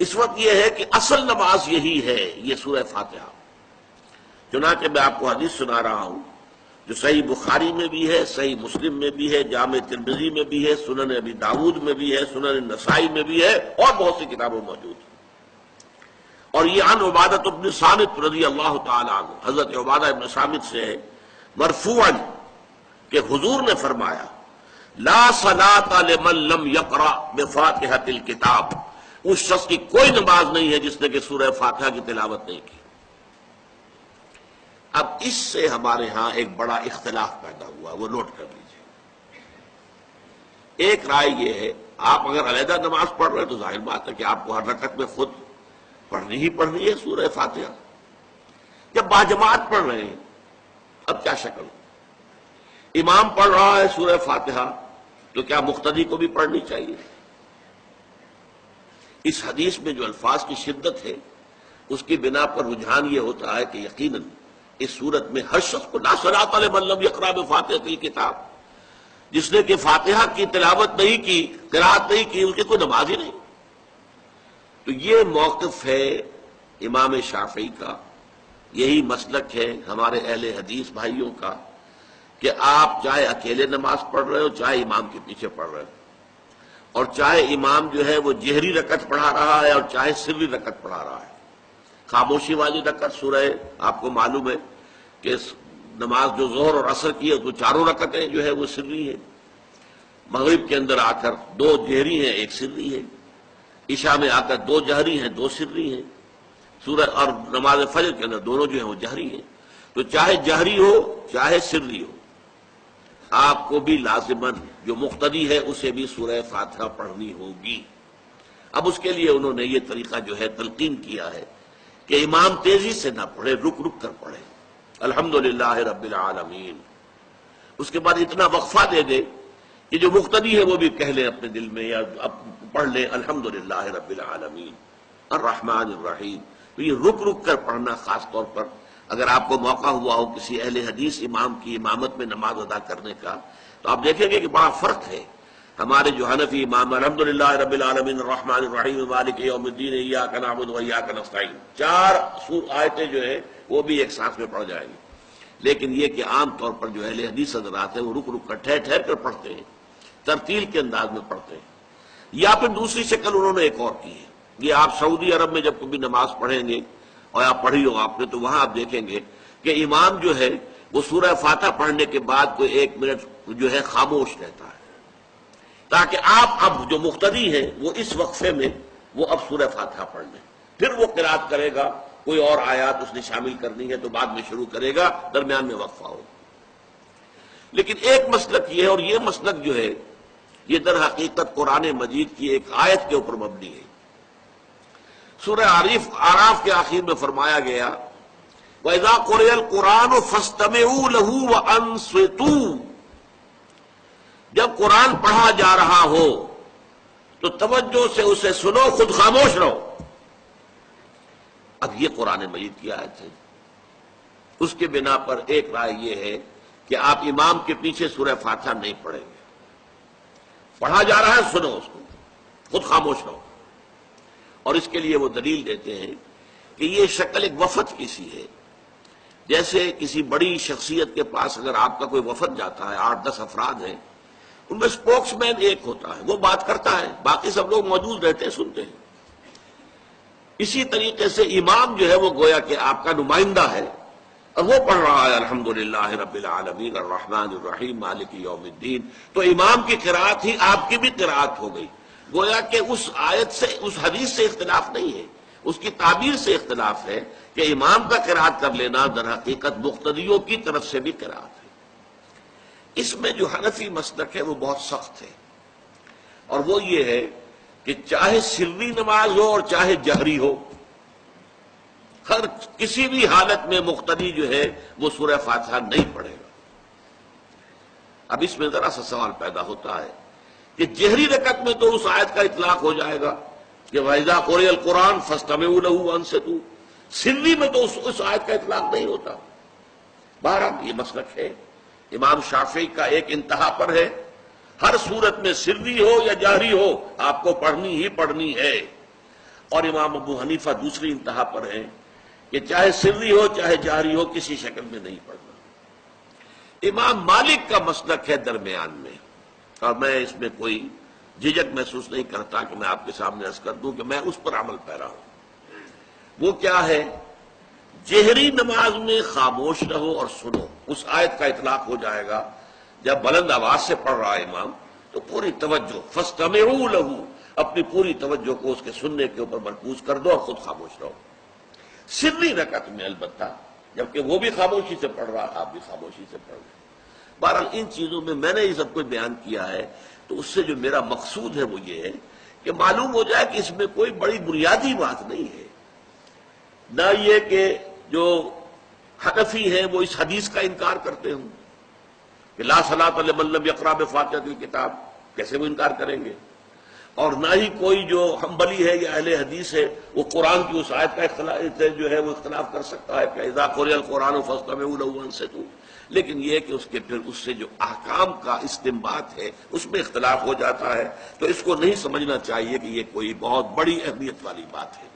اس وقت یہ ہے کہ اصل نماز یہی ہے، یہ سورہ فاتحہ۔ چنانچہ میں آپ کو حدیث سنا رہا ہوں جو صحیح بخاری میں بھی ہے، صحیح مسلم میں بھی ہے، جامع ترمذی میں بھی ہے، سنن ابی داؤد میں بھی ہے، سنن نسائی میں بھی ہے، اور بہت سی کتابوں میں موجود ہے۔ اور یہ عن عبادہ بن صامت رضی اللہ تعالی عنہ، حضرت عبادہ بن صامت سے ہے مرفوعا کہ حضور نے فرمایا لا صلاۃ لمن لم یقرأ بفاتحۃ الکتاب، اس شخص کی کوئی نماز نہیں ہے جس نے کہ سورہ فاتحہ کی تلاوت نہیں کی۔ اب اس سے ہمارے ہاں ایک بڑا اختلاف پیدا ہوا، وہ نوٹ کر لیجیے۔ ایک رائے یہ ہے آپ اگر علیحدہ نماز پڑھ رہے ہیں تو ظاہر بات ہے کہ آپ کو ہر رکعت میں خود پڑھنی ہی پڑھنی ہے سورہ فاتحہ۔ جب باجماعت پڑھ رہے ہیں اب کیا شکل، امام پڑھ رہا ہے سورہ فاتحہ تو کیا مقتدی کو بھی پڑھنی چاہیے؟ اس حدیث میں جو الفاظ کی شدت ہے اس کی بنا پر رجحان یہ ہوتا ہے کہ یقیناً اس صورت میں ہر شخص کو لا صلاۃ لمن لم یقرأ بفاتحۃ الکتاب، جس نے کہ فاتحہ کی تلاوت نہیں کی، قرأت نہیں کی، اس کی کوئی نماز ہی نہیں۔ تو یہ موقف ہے امام شافعی کا، یہی مسلک ہے ہمارے اہل حدیث بھائیوں کا کہ آپ چاہے اکیلے نماز پڑھ رہے ہو، چاہے امام کے پیچھے پڑھ رہے ہو، اور چاہے امام جو ہے وہ جہری رکعت پڑھا رہا ہے اور چاہے سری رکعت پڑھا رہا ہے۔ خاموشی والی رکعت سورہ، آپ کو معلوم ہے کہ نماز جو ظہر اور عصر کی ہے تو چاروں رکعتیں جو ہے وہ سری ہے، مغرب کے اندر آ کر دو جہری ہیں ایک سری ہے، عشاء میں آ کر دو جہری ہیں دو سری ہیں، سورہ اور نماز فجر کے اندر دونوں جو ہیں وہ جہری ہیں۔ تو چاہے جہری ہو چاہے سری ہو، آپ کو بھی لازماً جو مقتدی ہے اسے بھی سورہ فاتحہ پڑھنی ہوگی۔ اب اس کے لیے انہوں نے یہ طریقہ جو ہے تلقین کیا ہے کہ امام تیزی سے نہ پڑھے، رک رک کر پڑھے الحمدللہ رب العالمین، اس کے بعد اتنا وقفہ دے دے کہ جو مقتدی ہے وہ بھی کہہ لیں اپنے دل میں یا پڑھ لیں الحمدللہ رب العالمین الرحمن الرحیم۔ تو یہ رک رک کر پڑھنا، خاص طور پر اگر آپ کو موقع ہوا ہو کسی اہل حدیث امام کی امامت میں نماز ادا کرنے کا، تو آپ دیکھیں گے کہ بڑا فرق ہے۔ ہمارے جو حنفی امام الحمدللہ رب العالمین الرحمن الرحیم مالک یوم الدین ایاک نعبد و ایاک نستعین، چار آیتیں جو ہیں وہ بھی ایک ساتھ میں پڑھ جائیں گی، لیکن یہ کہ عام طور پر جو اہل حدیث حضرات ہیں وہ رک رک کر ٹھہر ٹھہر کر پڑھتے ہیں، ترتیل کے انداز میں پڑھتے ہیں۔ یا پھر دوسری شکل انہوں نے ایک اور کی ہے، یہ آپ سعودی عرب میں جب کبھی نماز پڑھیں گے اور آپ پڑھی ہو آپ نے تو وہاں آپ دیکھیں گے کہ امام جو ہے وہ سورہ فاتحہ پڑھنے کے بعد کوئی ایک منٹ جو ہے خاموش رہتا ہے تاکہ آپ اب جو مقتدی ہیں وہ اس وقفے میں وہ اب سورہ فاتحہ پڑھ لیں، پھر وہ قرات کرے گا، کوئی اور آیات اس نے شامل کرنی ہے تو بعد میں شروع کرے گا، درمیان میں وقفہ ہوگا۔ لیکن ایک مسلک یہ ہے، اور یہ مسلک جو ہے یہ در حقیقت قرآن مجید کی ایک آیت کے اوپر مبنی ہے۔ سورہ اعراف کے آخر میں فرمایا گیا وَإِذَا قُرِئَ الْقُرْآنُ فَاسْتَمِعُوا لَهُ وَأَنصِتُوا، جب قرآن پڑھا جا رہا ہو تو توجہ سے اسے سنو، خود خاموش رہو۔ اب یہ قرآن مجید کی آیت ہے، اس کے بنا پر ایک رائے یہ ہے کہ آپ امام کے پیچھے سورہ فاتحہ نہیں پڑھیں گے، پڑھا جا رہا ہے سنو اس کو، خود خاموش رہو۔ اور اس کے لیے وہ دلیل دیتے ہیں کہ یہ شکل ایک وفد کی سی ہے، جیسے کسی بڑی شخصیت کے پاس اگر آپ کا کوئی وفد جاتا ہے، 8-10 افراد ہیں، ان میں اسپوکس مین ایک ہوتا ہے، وہ بات کرتا ہے، باقی سب لوگ موجود رہتے ہیں، سنتے ہیں۔ اسی طریقے سے امام جو ہے وہ گویا کہ آپ کا نمائندہ ہے اور وہ پڑھ رہا ہے الحمدللہ رب العالمین الرحمن الرحیم مالک یوم الدین، تو امام کی قرات ہی آپ کی بھی قرات ہو گئی۔ گویا کہ اس آیت سے، اس حدیث سے اختلاف نہیں ہے، اس کی تعبیر سے اختلاف ہے کہ امام کا قرات کر لینا در حقیقت مقتدیوں کی طرف سے بھی قرات ہے۔ اس میں جو حنفی مسلک ہے وہ بہت سخت ہے، اور وہ یہ ہے کہ چاہے سری نماز ہو اور چاہے جہری ہو، ہر کسی بھی حالت میں مقتدی جو ہے وہ سورہ فاتحہ نہیں پڑھے گا۔ اب اس میں ذرا سا سوال پیدا ہوتا ہے کہ جہری رکعت میں تو اس آیت کا اطلاق ہو جائے گا کہ وَإِذَا قُرِئَ الْقُرْآنُ فَاسْتَمِعُوا لَهُ وَأَنصِتُوا، سری میں تو اس آیت کا اطلاق نہیں ہوتا۔ بہرحال یہ مسلک ہے امام شافعی کا، ایک انتہا پر ہے، ہر صورت میں سری ہو یا جہری ہو آپ کو پڑھنی ہی پڑھنی ہے۔ اور امام ابو حنیفہ دوسری انتہا پر ہیں کہ چاہے سری ہو چاہے جہری ہو کسی شکل میں نہیں پڑھنا۔ امام مالک کا مسلک ہے درمیان میں، اور میں اس میں کوئی جھجک محسوس نہیں کرتا کہ میں آپ کے سامنے عرض کر دوں کہ میں اس پر عمل پیرا ہوں۔ وہ کیا ہے؟ جہری نماز میں خاموش رہو اور سنو، اس آیت کا اطلاق ہو جائے گا جب بلند آواز سے پڑھ رہا ہے امام تو پوری توجہ، فاستمعوا لہ، اپنی پوری توجہ کو اس کے سننے کے اوپر مرکوز کر دو اور خود خاموش رہو۔ سری رکعت میں البتہ جبکہ وہ بھی خاموشی سے پڑھ رہا، آپ بھی خاموشی سے پڑھ رہے۔ بہرحال ان چیزوں میں نے یہ سب کچھ بیان کیا ہے تو اس سے جو میرا مقصود ہے وہ یہ ہے کہ معلوم ہو جائے کہ اس میں کوئی بڑی بنیادی بات نہیں ہے، نہ یہ کہ جو حنفی ہیں وہ اس حدیث کا انکار کرتے ہوں کہ لا صلاۃ لمن لم یقرأ بفاتحۃ الکتاب، کیسے وہ انکار کریں گے؟ اور نہ ہی کوئی جو حنبلی ہے یا اہل حدیث ہے وہ قرآن کی اس آیت کا اختلاف جو ہے وہ اختلاف کر سکتا ہے کہ اذا قرئ القرآن فاستمعوا له وانصتوا، لیکن یہ کہ اس کے پھر اس سے جو احکام کا استنباط ہے اس میں اختلاف ہو جاتا ہے، تو اس کو نہیں سمجھنا چاہیے کہ یہ کوئی بہت بڑی اہمیت والی بات ہے۔